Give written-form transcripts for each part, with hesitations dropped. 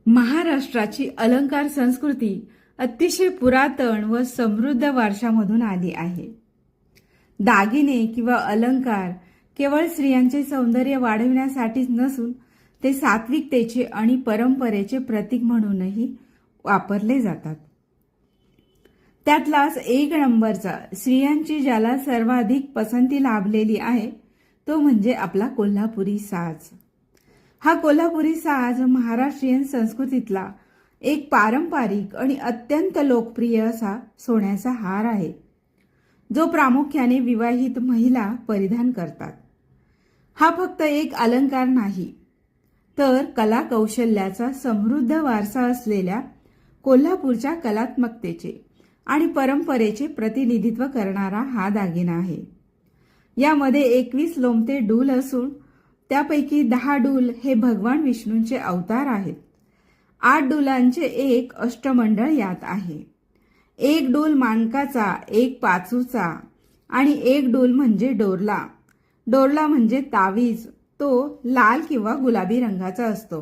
महाराष्ट्राची अलंकार संस्कृती अतिशय पुरातन व समृद्ध वारशामधून आली आहे. दागिने किंवा अलंकार केवळ स्त्रियांचे सौंदर्य वाढविण्यासाठीच नसून ते सात्विकतेचे आणि परंपरेचे प्रतीक म्हणूनही वापरले जातात. त्यातलाच एक नंबरचा स्त्रियांची ज्याला सर्वाधिक पसंती लाभलेली आहे तो म्हणजे आपला कोल्हापुरी साज. हा कोल्हापुरी साज महाराष्ट्रीयन संस्कृतीतला एक पारंपरिक आणि अत्यंत लोकप्रिय असा सोन्याचा हार आहे, जो प्रामुख्याने विवाहित महिला परिधान करतात. हा फक्त एक अलंकार नाही, तर कला कौशल्याचा समृद्ध वारसा असलेल्या कोल्हापूरच्या कलात्मकतेचे आणि परंपरेचे प्रतिनिधित्व करणारा हा दागिना आहे. यामध्ये 21 लोमते डूल असून त्यापैकी 10 डूल हे भगवान विष्णूंचे अवतार आहेत. 8 डुलांचे एक अष्टमंडळ यात आहे. एक डूल माणकाचा, एक पाचूचा आणि एक डूल म्हणजे डोरला. डोरला म्हणजे तावीज, तो लाल किंवा गुलाबी रंगाचा असतो.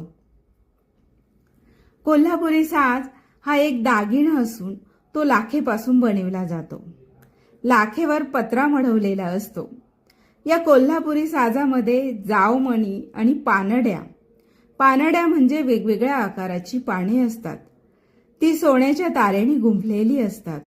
कोल्हापुरी साज हा एक दागिना असून तो लाखेपासून बनविला जातो. लाखेवर पत्रा मढवलेला असतो. या कोल्हापुरी साजामध्ये जावमणी आणि पानड्या म्हणजे वेगवेगळ्या आकाराची पाने असतात. ती सोन्याच्या तारेने गुंफलेली असतात.